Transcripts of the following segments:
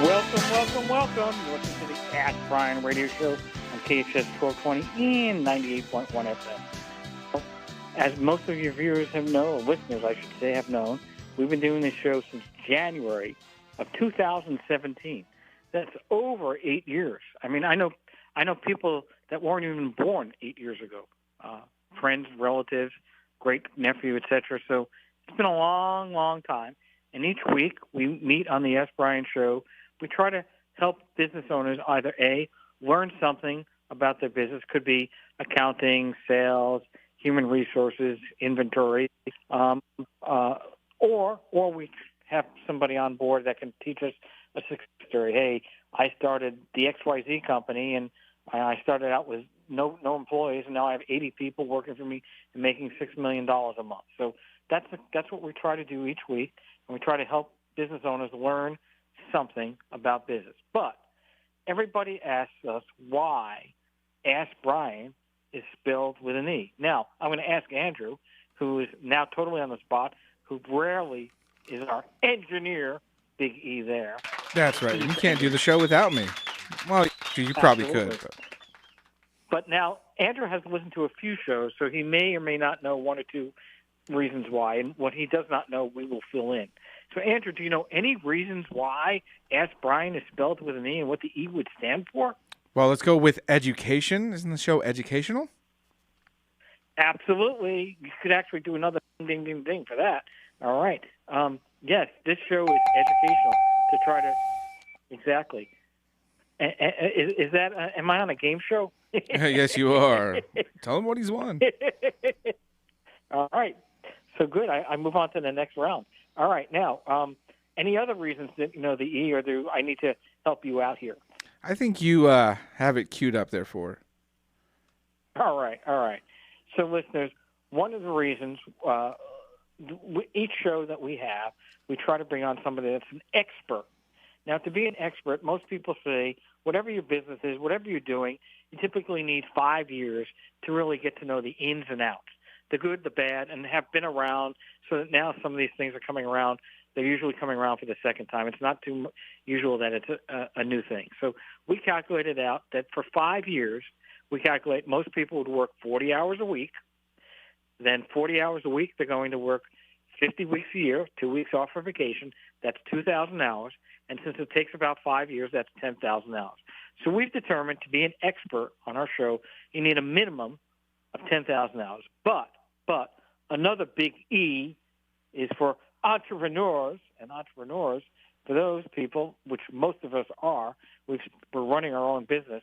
Welcome. You're listening to the Ask Brien radio show on KHS 1220 and 98.1 FM. As most of your viewers have known, listeners, I should say, have known, we've been doing this show since January of 2017. That's over 8 years. I mean, I know people that weren't even born 8 years ago. Friends, relatives, great nephew, etc. So it's been a long, long time. And each week we meet on the Ask Brien show. We try to help business owners either A, learn something about their business, could be accounting, sales, human resources, inventory, or we have somebody on board that can teach us a success story. Hey, I started the XYZ company, and I started out with no employees, and now I have 80 people working for me and making $6 million a month. So that's what we try to do each week, and we try to help business owners learn something about business. But everybody asks us why Ask Brien is spelled with an E. Now, I'm going to ask Andrew, who is now totally on the spot, who rarely is our engineer, big E there. That's right. You can't do the show without me. Well, you probably Absolutely. could. But now, Andrew has listened to a few shows, so he may or may not know one or two reasons why. And what he does not know, we will fill in. So, Andrew, do you know any reasons why Ask Brien is spelled with an E and what the E would stand for? Well, let's go with education. Isn't the show educational? Absolutely. You could actually do another ding, ding, ding for that. All right. Yes, this show is educational to try to – exactly. Is that am I on a game show? Yes, you are. Tell him what he's won. All right. So good. I move on to the next round. All right. Now, any other reasons that the E, or do I need to help you out here? I think you have it queued up there for. All right. So, listeners, one of the reasons each show that we have, we try to bring on somebody that's an expert. Now, to be an expert, most people say whatever your business is, whatever you're doing, you typically need 5 years to really get to know the ins and outs, the good, the bad, and have been around, so that now some of these things are coming around. They're usually coming around for the second time. It's not too usual that it's a new thing. So we calculated out that for 5 years, we calculate most people would work 40 hours a week. Then 40 hours a week, they're going to work 50 weeks a year, 2 weeks off for vacation. That's 2,000 hours. And since it takes about 5 years, that's 10,000 hours. So we've determined to be an expert on our show, you need a minimum of 10,000 hours. But another big E is for entrepreneurs, and entrepreneurs, for those people, which most of us are, we're running our own business,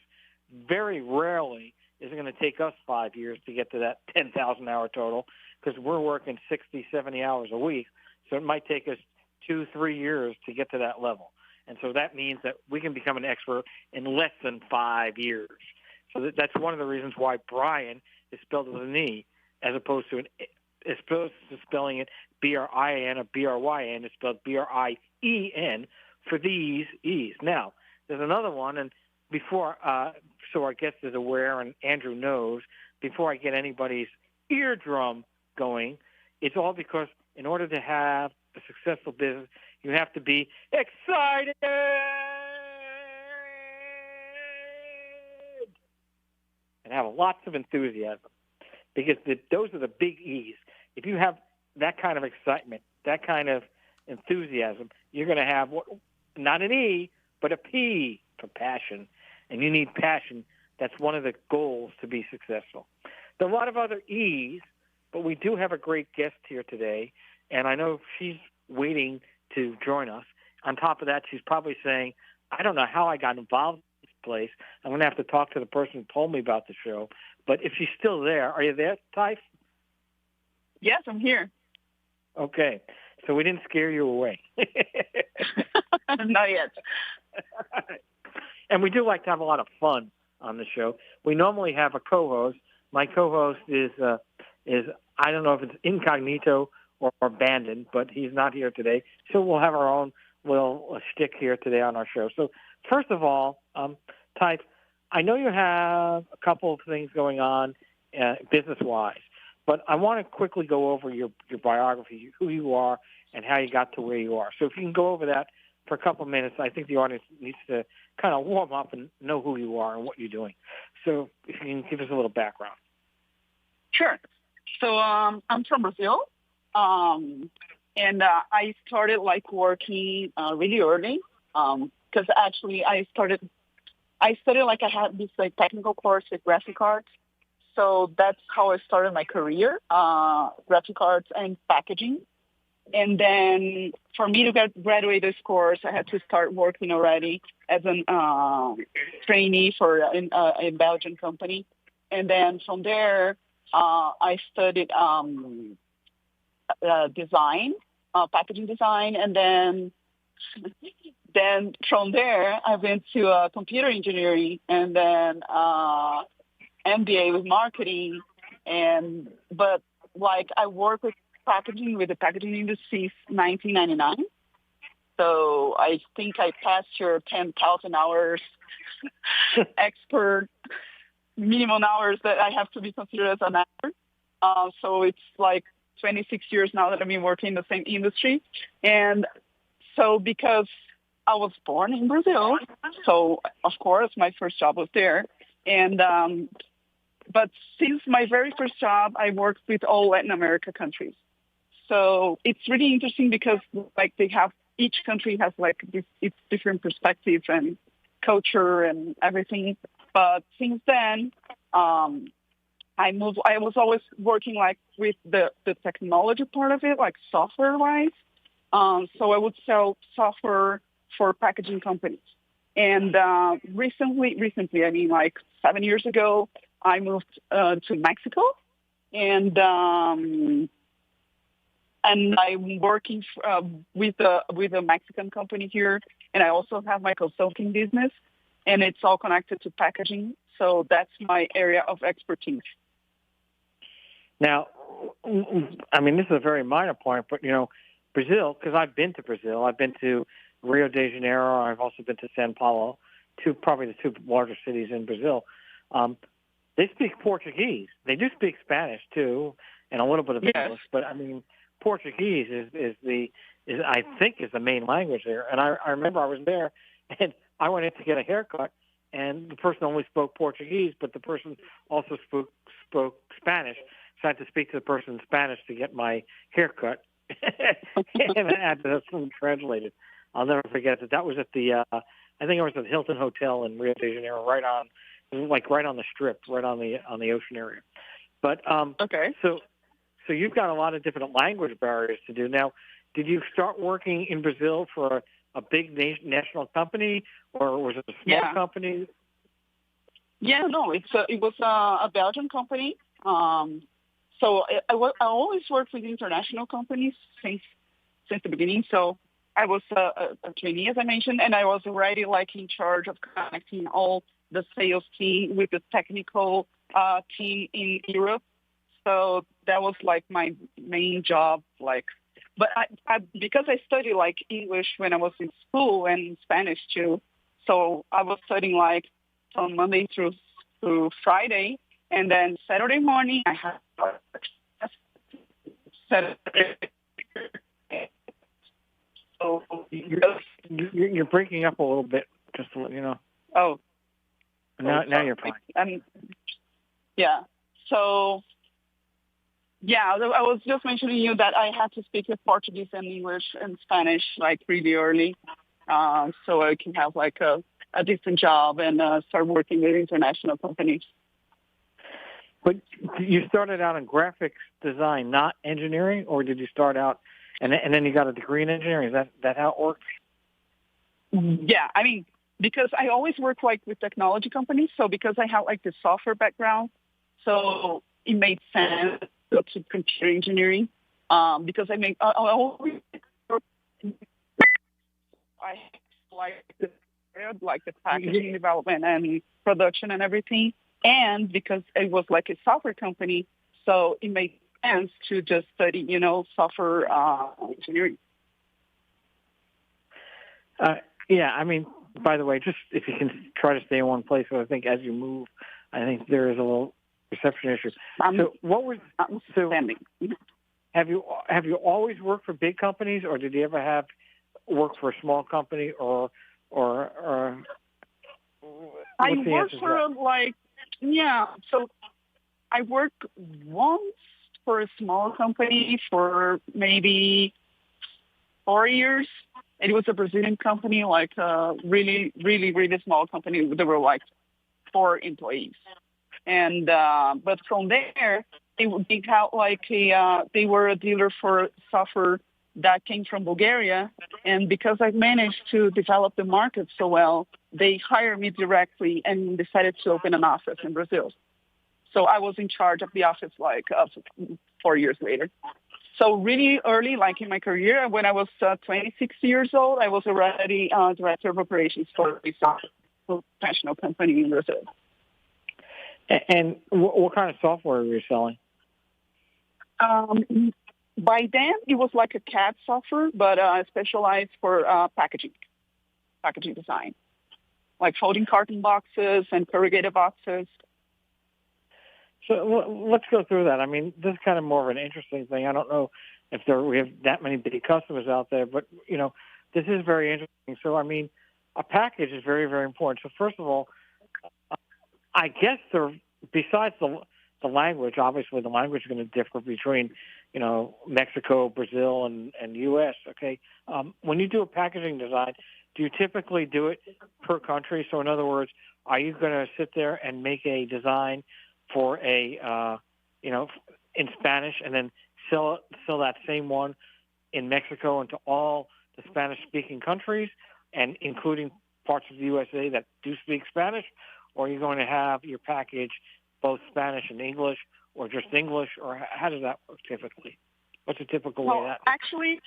very rarely is it going to take us 5 years to get to that 10,000 hour total, because we're working 60, 70 hours a week. So it might take us 2-3 years to get to that level. And so that means that we can become an expert in less than 5 years. So that's one of the reasons why Brien is spelled with an E, as opposed to spelling it B-R-I-N or B-R-Y-N. It's spelled B-R-I-E-N for these E's. Now, there's another one, and before, so our guest is aware and Andrew knows, before I get anybody's eardrum going, it's all because in order to have a successful business, you have to be excited and have lots of enthusiasm, because those are the big E's. If you have that kind of excitement, that kind of enthusiasm, you're going to have not an E, but a P for passion. And you need passion. That's one of the goals to be successful. There are a lot of other E's, but we do have a great guest here today, and I know she's waiting to join us. On top of that, she's probably saying, I don't know how I got involved in this place. I'm going to have to talk to the person who told me about the show. But if she's still there, are you there, Typh? Yes, I'm here. Okay. So we didn't scare you away. Not yet. And we do like to have a lot of fun on the show. We normally have a co-host. My co-host is I don't know if it's incognito or abandoned, but he's not here today. So we'll have our own little shtick here today on our show. So first of all, Typh, I know you have a couple of things going on business-wise, but I want to quickly go over your biography, who you are, and how you got to where you are. So if you can go over that for a couple of minutes. I think the audience needs to kind of warm up and know who you are and what you're doing. So if you can give us a little background. Sure. So I'm from Brazil, and I started working really early because actually I studied I had this technical course with graphic arts. So that's how I started my career, graphic arts and packaging. And then for me to graduate this course, I had to start working already as an trainee for a Belgian company. And then from there, I studied design, packaging design. And then from there, I went to computer engineering and then MBA with marketing. But I work with the packaging industry since 1999. So I think I passed your 10,000 hours expert minimum hours that I have to be considered as an expert. So it's 26 years now that I've been working in the same industry. And so because I was born in Brazil, so of course my first job was there. And but since my very first job, I worked with all Latin America countries. So it's really interesting because each country has its different perspectives and culture and everything. But since then, I was always working with the technology part of it, software wise. So I would sell software for packaging companies. And recently, I mean 7 years ago, I moved to Mexico, and I'm working with a Mexican company here, and I also have my consulting business, and it's all connected to packaging. So that's my area of expertise. Now, I mean, this is a very minor point, but Brazil, because I've been to Brazil, I've been to Rio de Janeiro, I've also been to São Paulo, probably the two largest cities in Brazil. They speak Portuguese. They do speak Spanish too, and a little bit of English. But I mean, Portuguese is the main language there. And I remember I was there, and I went in to get a haircut, and the person only spoke Portuguese, but the person also spoke Spanish. So I had to speak to the person in Spanish to get my haircut, and I had to have someone translated. I'll never forget that. That was at the I think it was at the Hilton Hotel in Rio de Janeiro, right on the Strip, right on the ocean area. But okay. So you've got a lot of different language barriers to do. Now, did you start working in Brazil for a big national company, or was it a small company? Yeah, no, it was a Belgian company. So I always worked with international companies since the beginning. So I was a trainee, as I mentioned, and I was already in charge of connecting all the sales team with the technical team in Europe. So that was my main job. But I because I studied English when I was in school and Spanish too. So I was studying from Monday through Friday, and then Saturday morning I had Saturday. So you're breaking up a little bit, just to let you know. Oh. Now you're fine. Yeah. So, I was just mentioning you that I had to speak with Portuguese and English and Spanish really early, so I can have a decent job and start working with international companies. But you started out in graphics design, not engineering, or did you start out and then you got a degree in engineering? Is that how it works? Yeah, I mean, because I always work with technology companies, so because I have the software background, so it made sense to go to computer engineering. Because I always the packaging development and production and everything, and because it was a software company, so it made sense to just study software engineering. Yeah, I mean, by the way, just if you can try to stay in one place, so I think as you move, I think there is a little reception issue. So what was standing? Have you always worked for big companies, or did you ever have work for a small company or I what's the worked answer to for so I worked once for a small company for maybe 4 years. It was a Brazilian company, like a really, really, really small company. There were like 4 employees. And but from there, they had like they were a dealer for software that came from Bulgaria. And because I managed to develop the market so well, they hired me directly and decided to open an office in Brazil. So I was in charge of the office like 4 years later. So really early, like in my career, when I was 26 years old, I was already director of operations for a professional company in Brazil. And what kind of software were you selling? By then, it was like a CAD software, but specialized for packaging design, like folding carton boxes and corrugated boxes. So let's go through that. I mean, this is kind of more of an interesting thing. I don't know if we have that many big customers out there, but, this is very interesting. So, I mean, a package is very, very important. So, first of all, I guess besides the language, obviously the language is going to differ between, Mexico, Brazil, and U.S., okay? When you do a packaging design, do you typically do it per country? So, in other words, are you going to sit there and make a design for in Spanish and then sell that same one in Mexico and to all the Spanish-speaking countries and including parts of the USA that do speak Spanish? Or are you going to have your package both Spanish and English or just English? Or how does that work typically? What's a typical way that? Actually,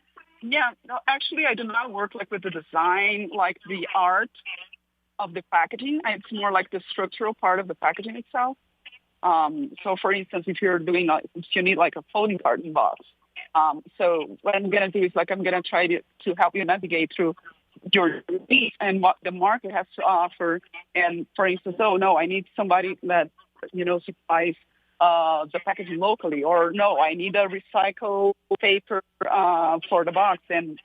I do not work like with the design, like the art of the packaging. It's more like the structural part of the packaging itself. So, for instance, if you need like a folding carton box, so what I'm going to do is I'm going to try to help you navigate through your needs and what the market has to offer. And for instance, I need somebody that, supplies the packaging locally, or no, I need a recycled paper for the box. And,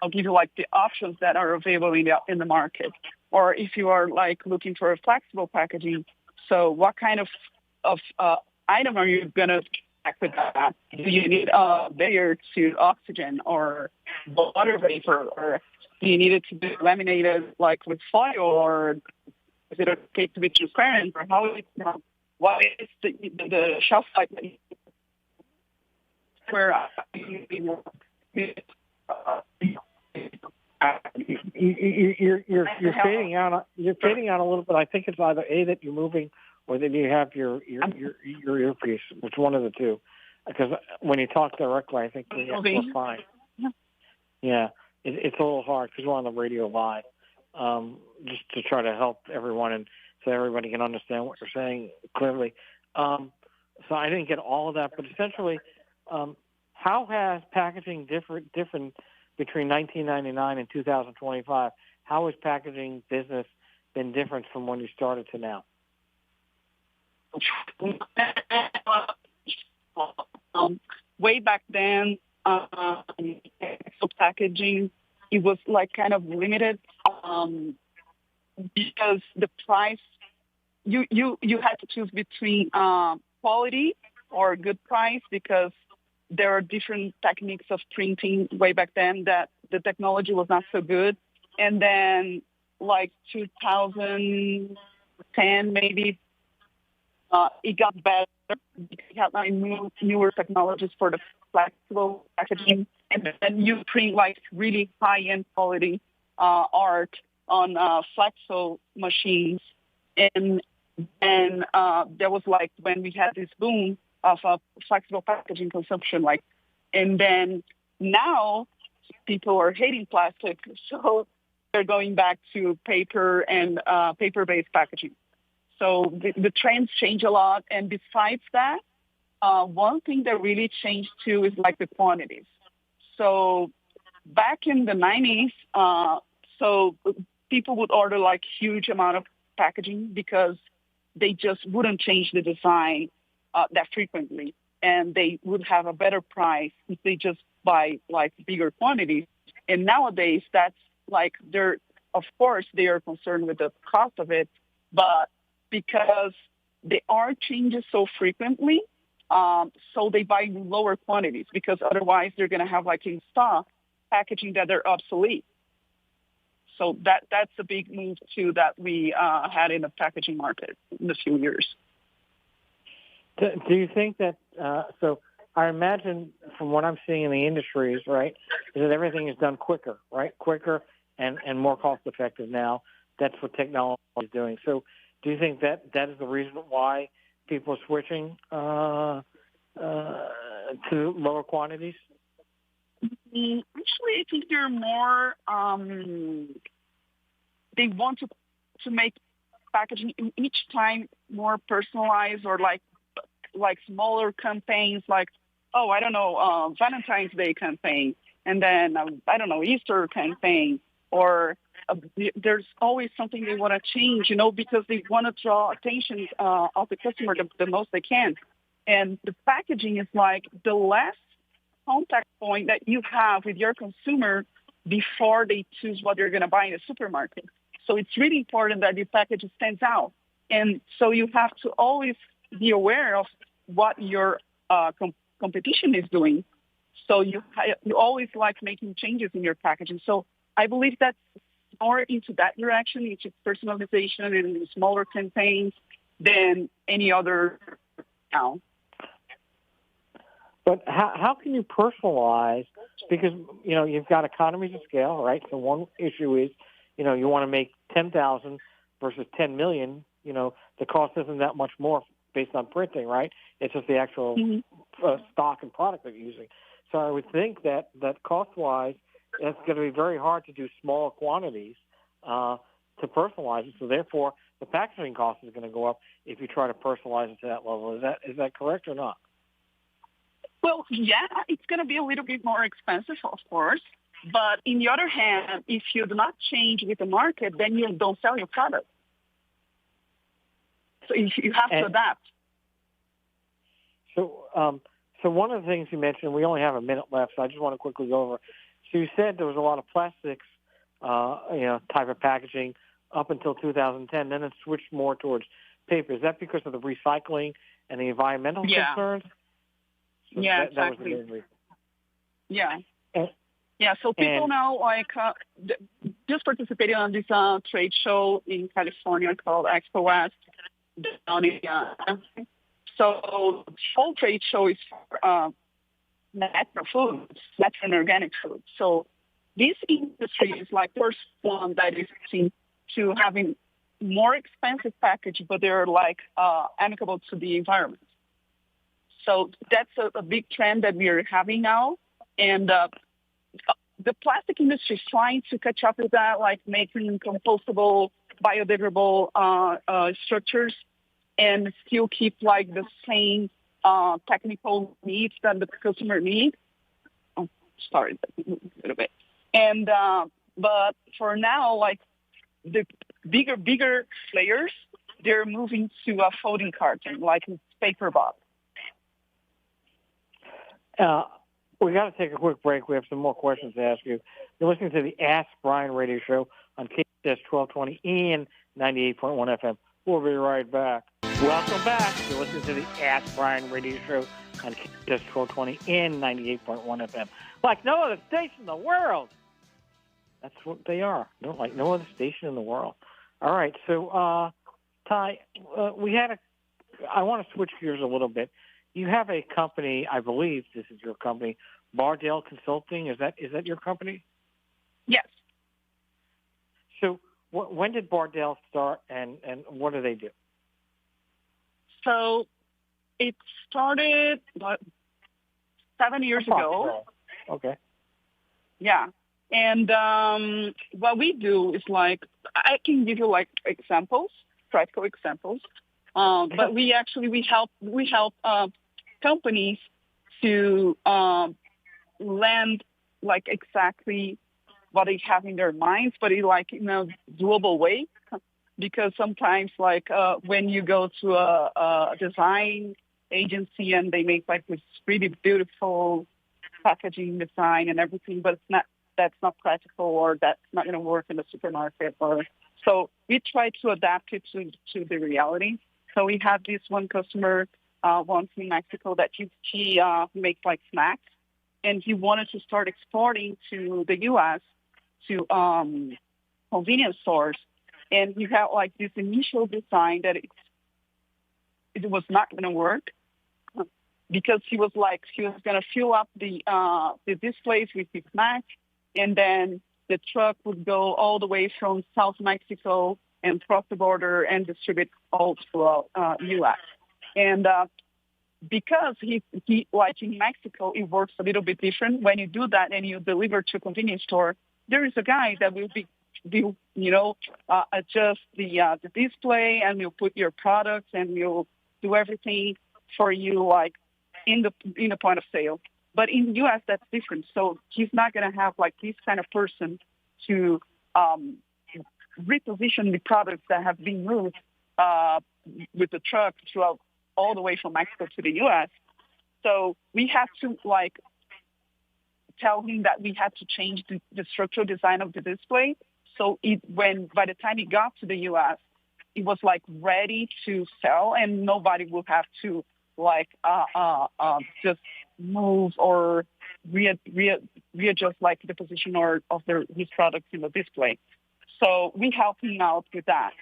I'll give you like the options that are available in the market. Or if you are like looking for a flexible packaging, so what kind of item are you going to pack with that? Do you need a barrier to oxygen or water vapor, or do you need it to be laminated like with foil, or is it okay to be transparent, or what is the shelf life where you're fading out. You're fading out a little bit. I think it's either that you're moving or that you have your earpiece. It's one of the two. Because when you talk directly, I think we're fine. Yeah, it's a little hard because we're on the radio live. Just to try to help everyone and so everybody can understand what you're saying clearly. So I didn't get all of that, but essentially, how has packaging different between 1999 and 2025? How has packaging business been different from when you started to now? Way back then, so packaging, it was like kind of limited because the price, you had to choose between quality or good price, because there are different techniques of printing way back then that the technology was not so good. And then like 2010 maybe, it got better. We had like newer technologies for the flexible packaging, and then you print like really high-end quality art on flexo machines. And there was like when we had this boom of flexible packaging consumption, and then now people are hating plastic, so they're going back to paper and paper-based packaging. So the trends change a lot. And besides that, one thing that really changed too is like the quantities. So back in the 90s, so people would order like huge amount of packaging because they just wouldn't change the design that frequently. And they would have a better price if they just buy like bigger quantities. And nowadays, that's like of course, they are concerned with the cost of it, but because there are changes so frequently, so they buy in lower quantities because otherwise they're going to have like in stock packaging that are obsolete. So that's a big move too that we had in the packaging market in a few years. Do you think that, so I imagine from what I'm seeing in the industries, right, is that everything is done quicker, right? Quicker and more cost-effective now. That's what technology is doing. So do you think that is the reason why people are switching to lower quantities? Actually, I think they're more, they want to make packaging each time more personalized or like smaller campaigns like, Valentine's Day campaign, and then, Easter campaign, or there's always something they want to change, because they want to draw attention of the customer the most they can. And the packaging is like the last contact point that you have with your consumer before they choose what they're going to buy in the supermarket. So it's really important that the package stands out. And so you have to always be aware of what your competition is doing. So you always like making changes in your packaging. So I believe that's more into that direction, into personalization and smaller campaigns than any other now. But how can you personalize? Because, you've got economies of scale, right? So one issue is, you want to make 10,000 versus 10 million. The cost isn't that much more based on printing, right? It's just the actual stock and product that you're using. So I would think that cost-wise, it's going to be very hard to do small quantities to personalize it. So therefore, the packaging cost is going to go up if you try to personalize it to that level. Is that correct or not? Well, yeah, it's going to be a little bit more expensive, of course. But in the other hand, if you do not change with the market, then you don't sell your product. So you have to adapt. So one of the things you mentioned, we only have a minute left, so I just want to quickly go over. So you said there was a lot of plastics, type of packaging up until 2010. Then it switched more towards paper. Is that because of the recycling and the environmental concerns? So exactly. That was the main reason. Yeah. So people now just participating on this trade show in California called Expo West. So the whole trade show is for natural foods, natural and organic foods. So this industry is like the first one that is seen to having more expensive package, but they're like amicable to the environment. So that's a big trend that we are having now. And the plastic industry is trying to catch up with that, like making compostable, biodegradable structures and still keep like the same technical needs that the customer needs. Oh, sorry, a little bit. And but for now, like the bigger players, they're moving to a folding carton, like paper box. We got to take a quick break. We have some more questions to ask you. You're listening to the Ask Brien radio show on KTS 1220 and 98.1 FM. We'll be right back. Welcome back. You're listening to the Ask Brien radio show on KTS 1220 and 98.1 FM. Like no other station in the world. That's what they are. Like no other station in the world. All right. So, Ty, I want to switch gears a little bit. You have a company, I believe this is your company, Bardal Consulting. Is that your company? Yes. So when did Bardal start, and what do they do? So it started 7 years ago. Okay. Yeah. And what we do is like, I can give you like examples, practical examples. But we help companies to land like exactly what they have in their minds, but in like in a doable way. Because sometimes like when you go to a design agency and they make like this really beautiful packaging design and everything, but it's not that's not practical or that's not going to work in the supermarket. So we try to adapt it to the reality. So we have this one customer once in Mexico that he makes like snacks, and he wanted to start exporting to the U.S. to convenience stores, and he had like this initial design that it was not going to work because he was going to fill up the displays with his snacks, and then the truck would go all the way from South Mexico and cross the border and distribute all throughout U.S. And because he like in Mexico, it works a little bit different. When you do that and you deliver to a convenience store, there is a guy that will adjust the display, and you'll put your products and you'll do everything for you like in the point of sale. But in the U.S., that's different. So he's not going to have like this kind of person to reposition the products that have been moved with the truck throughout all the way from Mexico to the U.S. So we have to like tell him that we had to change the structural design of the display. So by the time it got to the U.S., it was like ready to sell, and nobody will have to like just move or readjust like the position of his products in the display. So we helped him out with that.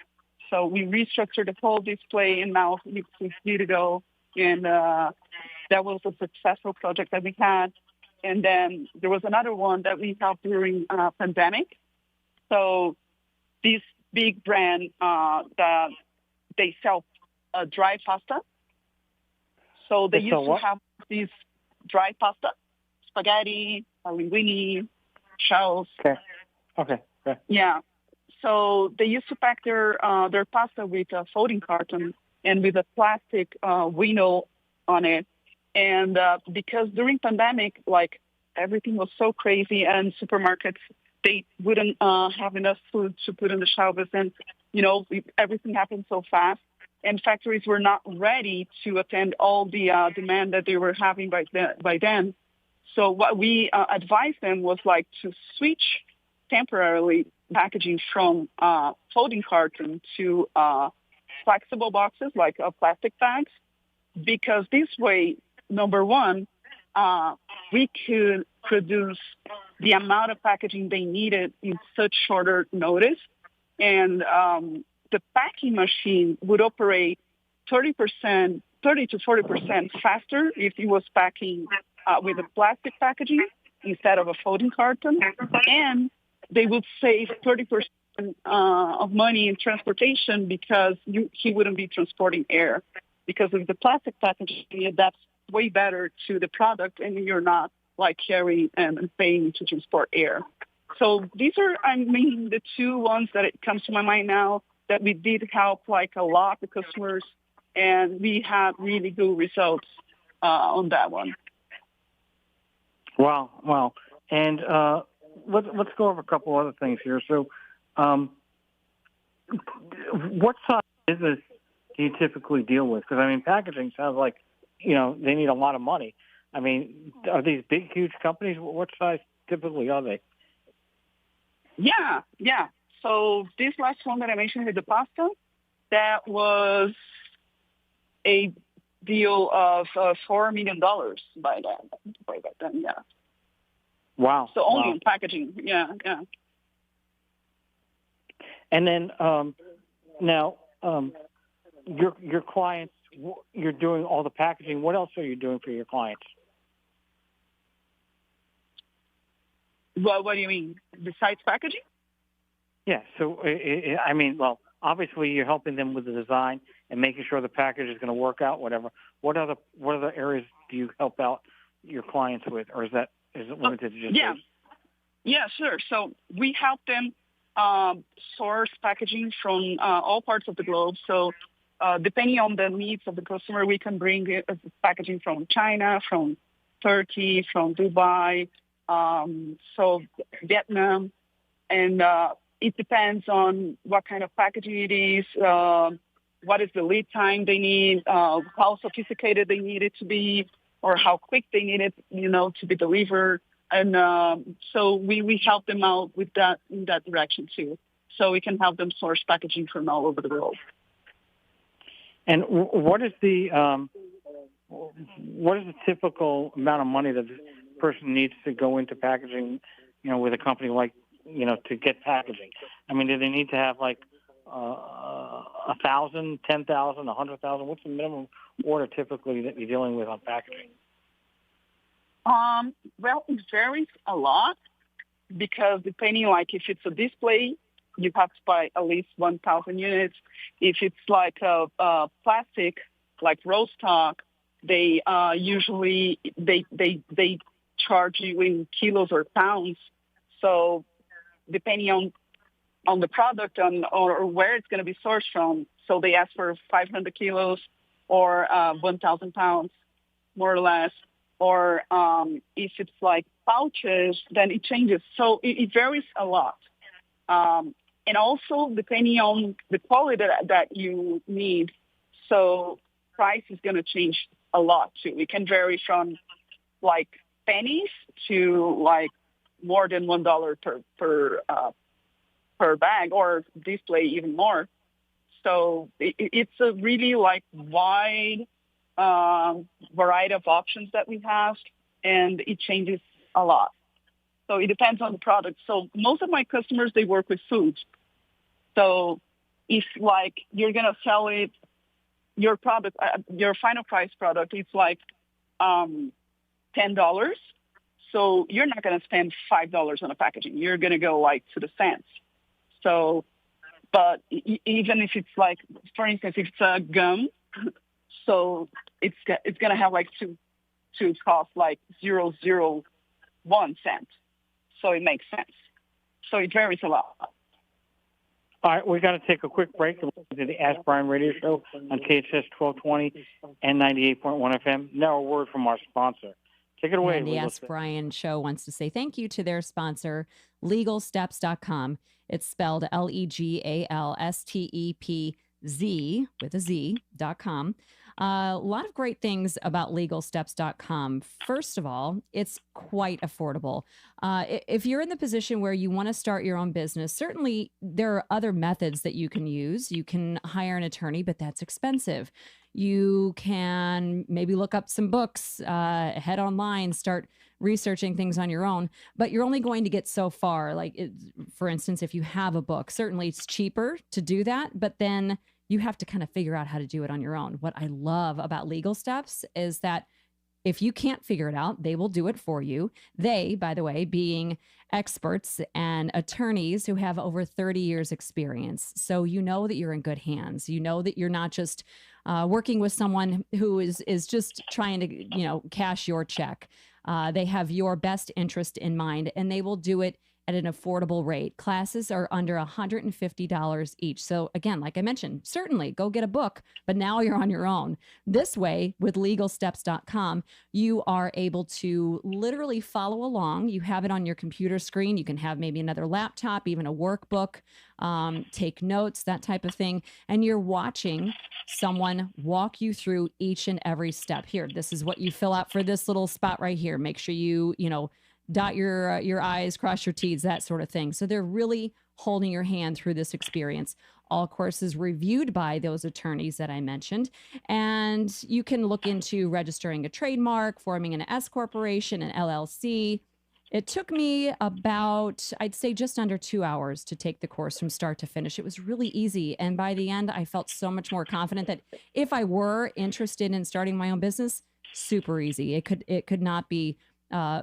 So we restructured the whole display, and now it's here to go. And that was a successful project that we had. And then there was another one that we helped during pandemic. So this big brand that they sell dry pasta. So they used to have this dry pasta, spaghetti, linguine, shells. Okay. Yeah. So they used to pack their pasta with a folding carton and with a plastic window on it. And because during pandemic, like everything was so crazy, and supermarkets, they wouldn't have enough food to put on the shelves, and everything happened so fast, and factories were not ready to attend all the demand that they were having by then. So what we advised them was like to switch temporarily packaging from folding carton to flexible boxes like plastic bags, because this way, number one, we could produce the amount of packaging they needed in such shorter notice. And the packing machine would operate 30 to 40% faster if it was packing with a plastic packaging instead of a folding carton. And they would save 30% of money in transportation because he wouldn't be transporting air. Because of the plastic packaging, that's way better to the product, and you're not like carrying and paying to transport air. So these are, the two ones that it comes to my mind now that we did help like a lot the customers, and we had really good results on that one. Wow. And let's go over a couple other things here. So what size business do you typically deal with? Because, packaging sounds like, they need a lot of money. Are these big, huge companies? What size typically are they? Yeah. So this last one that I mentioned with the pasta, that was a deal of $4 million by then, yeah. Wow. So only in packaging, yeah. And then now your clients, you're doing all the packaging. What else are you doing for your clients? Well, what do you mean? Besides packaging? Yeah. So, obviously you're helping them with the design and making sure the package is going to work out, whatever. What other areas do you help out your clients with, or is it limited to just those? Yeah, sure. So we help them source packaging from all parts of the globe. So depending on the needs of the customer, we can bring packaging from China, from Turkey, from Dubai, so Vietnam, and it depends on what kind of packaging it is, what is the lead time they need, how sophisticated they need it to be, or how quick they need it, to be delivered. And so we help them out with that in that direction too. So we can help them source packaging from all over the world. And what is the typical amount of money that this person needs to go into packaging, with a company like, to get packaging? I mean, do they need to have like 1,000, 10,000, 100,000? What's the minimum order typically that you're dealing with on packaging? Well, it varies a lot because depending, like if it's a display, you have to buy at least 1,000 units. If it's like a plastic, like roll stock, they usually they charge you in kilos or pounds. So depending on the product or where it's going to be sourced from, so they ask for 500 kilos or 1,000 pounds, more or less. Or if it's like pouches, then it changes. So it varies a lot. And also depending on the quality that you need, so price is going to change a lot too. It can vary from like pennies to like more than $1 per bag, or display even more. So it's a really like wide variety of options that we have, and it changes a lot. So it depends on the product. So most of my customers, they work with food. So if like you're going to sell it, your product, your final price product, it's like $10. So you're not going to spend $5 on a packaging. You're going to go like to the cents. So, but even if it's like, for instance, if it's a gum, so it's going to have like to cost like 0.001 cent. So it makes sense. So it varies a lot. All right, we've got to take a quick break to listen to the Ask Brien radio show on KHS 1220 and 98.1 FM. Now a word from our sponsor. Take it away. And the Ask Brien show wants to say thank you to their sponsor, LegalSteps.com. It's spelled LegalStepz with a Z.com. A lot of great things about LegalSteps.com. First of all, it's quite affordable. If you're in the position where you want to start your own business, certainly there are other methods that you can use. You can hire an attorney, but that's expensive. You can maybe look up some books, head online, start researching things on your own, but you're only going to get so far. For instance, if you have a book, certainly it's cheaper to do that, but then you have to kind of figure out how to do it on your own. What I love about Legal Steps is that if you can't figure it out, they will do it for you. They, by the way, being experts and attorneys who have over 30 years experience. So you know that you're in good hands. You know that you're not just working with someone who is just trying to, cash your check. They have your best interest in mind, and they will do it at an affordable rate. Classes are under $150 each. So again, like I mentioned, certainly go get a book, but now you're on your own. This way, with LegalSteps.com, you are able to literally follow along. You have it on your computer screen. You can have maybe another laptop, even a workbook, take notes, that type of thing. And you're watching someone walk you through each and every step. Here, this is what you fill out for this little spot right here. Make sure you dot your I's, cross your T's, that sort of thing. So they're really holding your hand through this experience. All courses reviewed by those attorneys that I mentioned. And you can look into registering a trademark, forming an S corporation, an LLC. It took me about, I'd say, just under 2 hours to take the course from start to finish. It was really easy. And by the end, I felt so much more confident that if I were interested in starting my own business, super easy. It could not be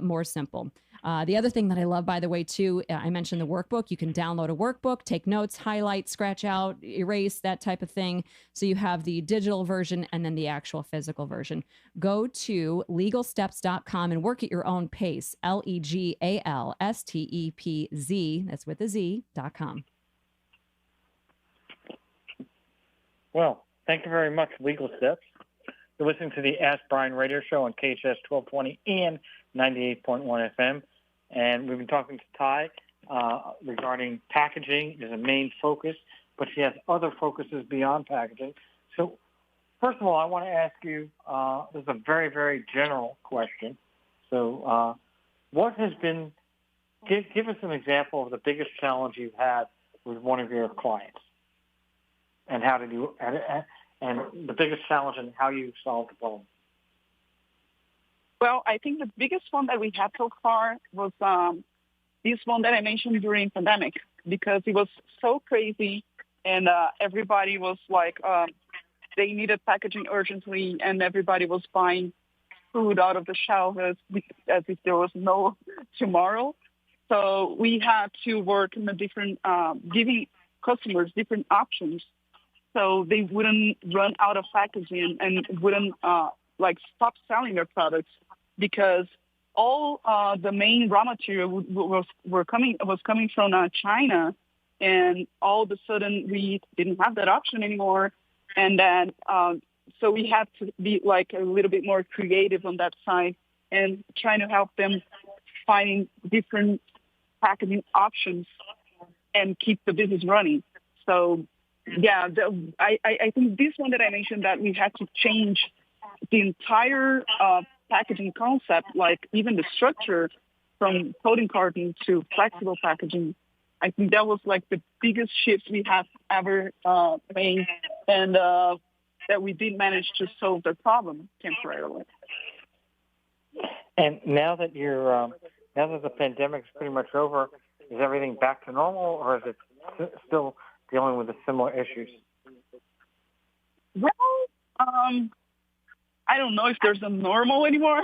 more simple. The other thing that I love, by the way, too, I mentioned the workbook. You can download a workbook, take notes, highlight, scratch out, erase, that type of thing. So you have the digital version and then the actual physical version. Go to LegalSteps.com and work at your own pace. LegalStepz, that's with a Z.com. Well, thank you very much, Legal Steps. You're listening to the Ask Brien radio show on KHS 1220 and 98.1 FM. And we've been talking to Ty regarding packaging is a main focus, but she has other focuses beyond packaging. So first of all, I want to ask you, this is a very, very general question. So what has been, give us an example of the biggest challenge you've had with one of your clients, and how did you, and the biggest challenge and how you solved the problem. Well, I think the biggest one that we had so far was this one that I mentioned during pandemic, because it was so crazy, and everybody was like, they needed packaging urgently, and everybody was buying food out of the shelf as if there was no tomorrow. So we had to work in a different, giving customers different options so they wouldn't run out of packaging and wouldn't stop selling their products, because all the main raw material was coming from China, and all of a sudden we didn't have that option anymore, and then so we had to be like a little bit more creative on that side and trying to help them finding different packaging options and keep the business running. So yeah, I think this one that I mentioned, that we had to change the entire packaging concept, like even the structure from coating carton to flexible packaging. I think that was like the biggest shift we have ever made, and that we did manage to solve the problem temporarily. And now that now that the pandemic is pretty much over, is everything back to normal, or is it still dealing with the similar issues? Well, I don't know if there's a normal anymore.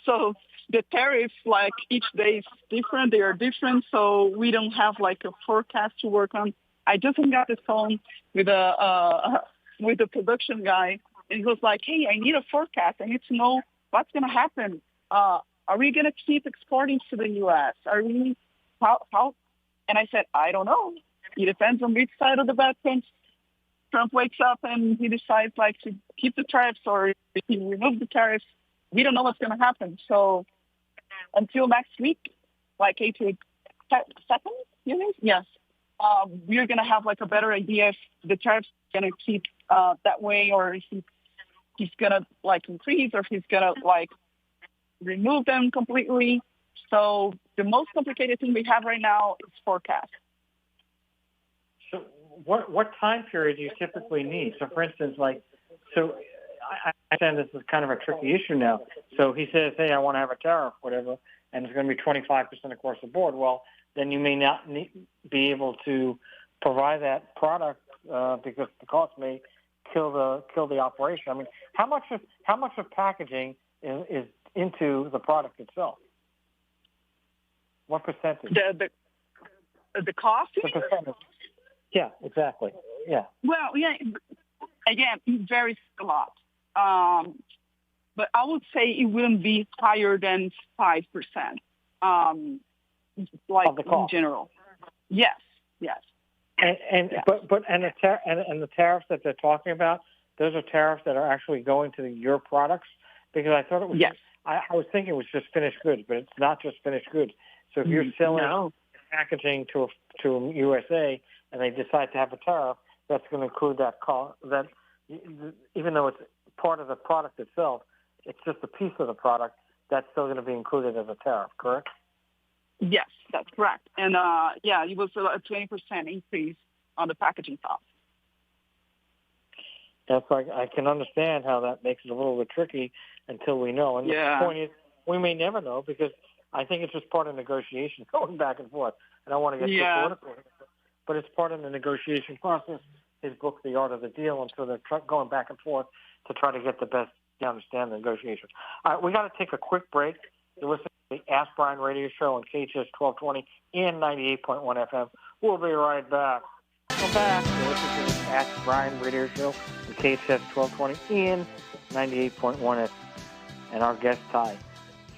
So the tariffs, like each day is different. They are different, so we don't have like a forecast to work on. I just got the phone with the production guy, and he was like, "Hey, I need a forecast. I need to know what's going to happen. Are we going to keep exporting to the U.S.? Are we how?" And I said, "I don't know. It depends on which side of the bed Trump wakes up and he decides like to keep the tariffs, or if he removes the tariffs. We don't know what's going to happen. So until next week, like April 2nd, you mean? Yes. We're going to have like a better idea if the tariffs are going to keep that way, or if he's going to like increase, or if he's going to like remove them completely. So the most complicated thing we have right now is forecast. So what time period do you typically need? So for instance, I understand this is kind of a tricky issue now. So he says, "Hey, I want to have a tariff, whatever, and it's going to be 25% across the board." Well, then you may not be able to provide that product because the cost may kill the operation. I mean, how much of packaging is into the product itself? What percentage? The cost? The percentage. Yeah, exactly. Yeah. Well, yeah. Again, it varies a lot. But I would say it wouldn't be higher than 5%. In general. Yes. And yes. but the tariffs that they're talking about, those are tariffs that are actually going to your products, because I thought it was. Yes. I was thinking it was just finished goods, but it's not just finished goods. So if you're selling packaging to USA and they decide to have a tariff, that's going to include that cost. That even though it's part of the product itself, it's just a piece of the product that's still going to be included as a tariff. Correct? Yes, that's correct. And it was a 20% increase on the packaging cost. That's like, I can understand how that makes it a little bit tricky until we know. And the point is, we may never know, because I think it's just part of negotiation going back and forth. And I want to get too political, but it's part of the negotiation process. His book, The Art of the Deal, and so they're going back and forth to try to get the best to understand the negotiation. All right, we got to take a quick break. You're listening to the Ask Brien radio show on KHS 1220 and 98.1 FM. We'll be right back. We're back. You're listening to the Ask Brien radio show on KHS 1220 and 98.1 FM. And our guest, Ty.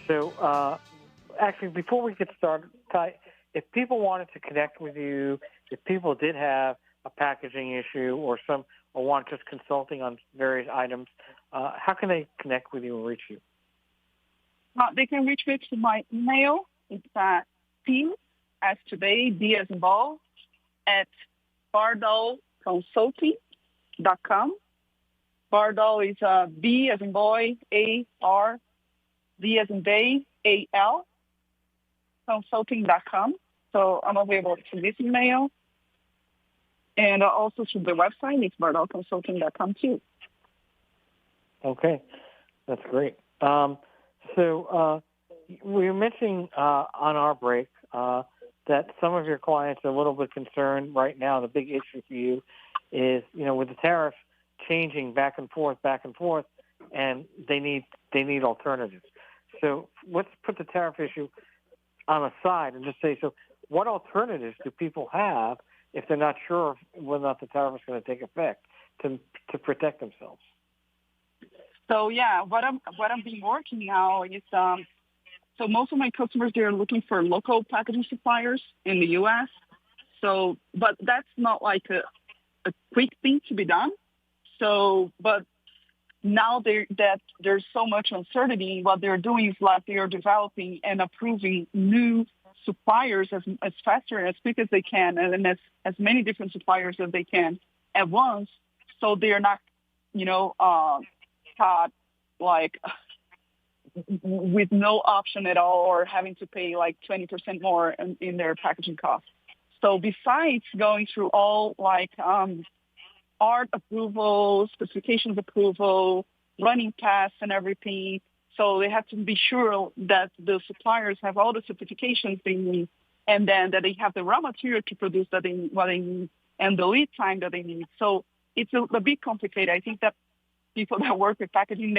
So, actually, before we get started, Ty, if people wanted to connect with you, if people did have a packaging issue or want just consulting on various items, how can they connect with you and reach you? They can reach me to my email. It's team, as today, D as in ball, at bardalconsulting.com. Bardal is B as in boy, A, R, D as in day, Bardal consulting.com. So I'm available to this email. And also to the website, it's bardalconsulting.com too. Okay, that's great. So we were mentioning on our break that some of your clients are a little bit concerned right now. The big issue for you is, with the tariffs changing back and forth, and they need alternatives. So let's put the tariff issue on the side and just say, so what alternatives do people have if they're not sure whether or not the tariff is going to take effect to protect themselves? So what I'm been working now is so most of my customers, they're looking for local packaging suppliers in the U.S. So, but that's not like a quick thing to be done. So, but now that there's so much uncertainty, what they're doing is like they are developing and approving new suppliers as faster and as quick as they can, and as many different suppliers as they can at once. So they're not, caught like with no option at all or having to pay like 20% more in their packaging costs. So besides going through all like art approval, specifications approval, running tests and everything, so they have to be sure that the suppliers have all the certifications they need, and then that they have the raw material to produce what they need, and the lead time that they need. So it's a bit complicated. I think that people that work with packaging,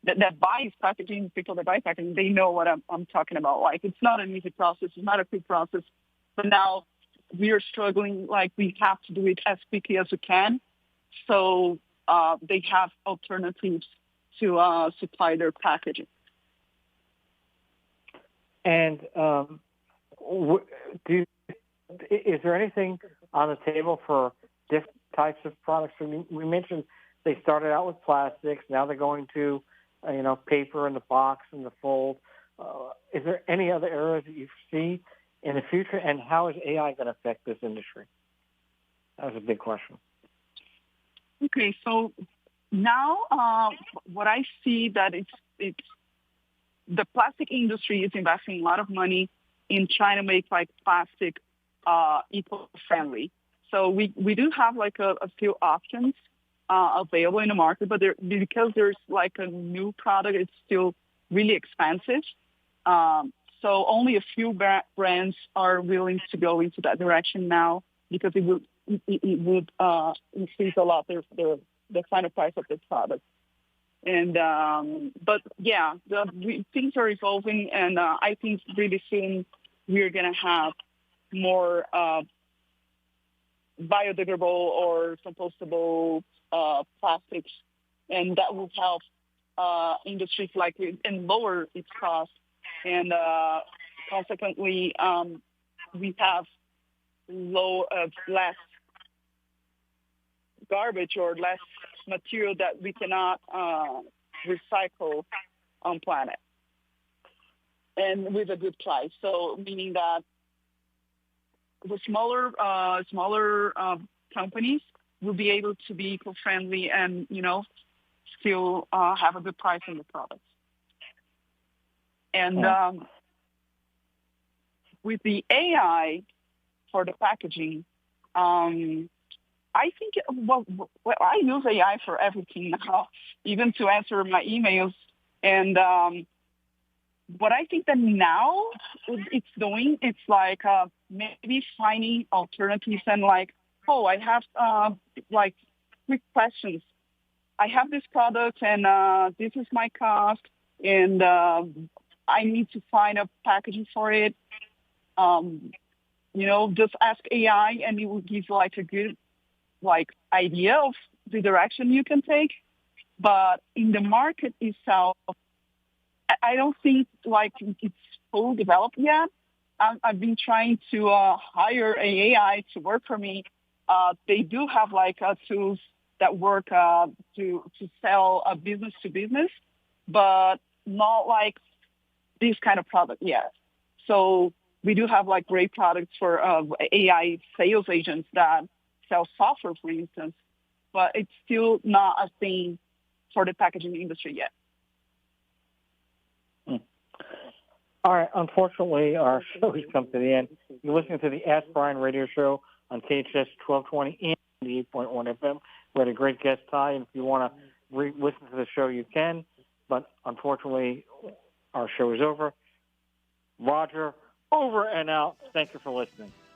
that buys packaging, people that buy packaging, they know what I'm talking about. Like, it's not an easy process. It's not a quick process. But now we are struggling. Like, we have to do it as quickly as we can. So they have alternatives to supply their packaging. And is there anything on the table for different types of products? We mentioned they started out with plastics. Now they're going to, paper in the box and the fold. Is there any other areas that you see in the future? And how is AI going to affect this industry? That was a big question. Okay, so now what I see that it's the plastic industry is investing a lot of money in trying to make like plastic eco-friendly. So we do have like a few options available in the market, but because there's like a new product, it's still really expensive. So only a few brands are willing to go into that direction now, because it would increase a lot the final price of the product. And but yeah, things are evolving, and I think really soon we're gonna have more biodegradable or compostable plastics, and that will help industries like it and lower its cost, and consequently we have less garbage or less material that we cannot recycle on planet, and with a good price. So meaning that the smaller companies will be able to be eco-friendly and, still have a good price on the products. And with the AI for the packaging, I think, I use AI for everything now, even to answer my emails. And what I think that now it's doing, it's like maybe finding alternatives and like, I have like quick questions. I have this product and this is my cost, and I need to find a packaging for it. Just ask AI and it will give you like a good idea of the direction you can take. But in the market itself, I don't think it's fully developed yet. I've been trying to hire an AI to work for me. They do have tools that work to sell business to business, but not like this kind of product yet. So we do have great products for AI sales agents that sell software, for instance, but it's still not a thing for the packaging industry yet. All right. Unfortunately, our show has come to the end. You're listening to the Ask Brien radio show on KHS 1220 and 98.1 FM. We had a great guest, Ty, and if you want to listen to the show, you can. But unfortunately, our show is over. Roger, over and out. Thank you for listening.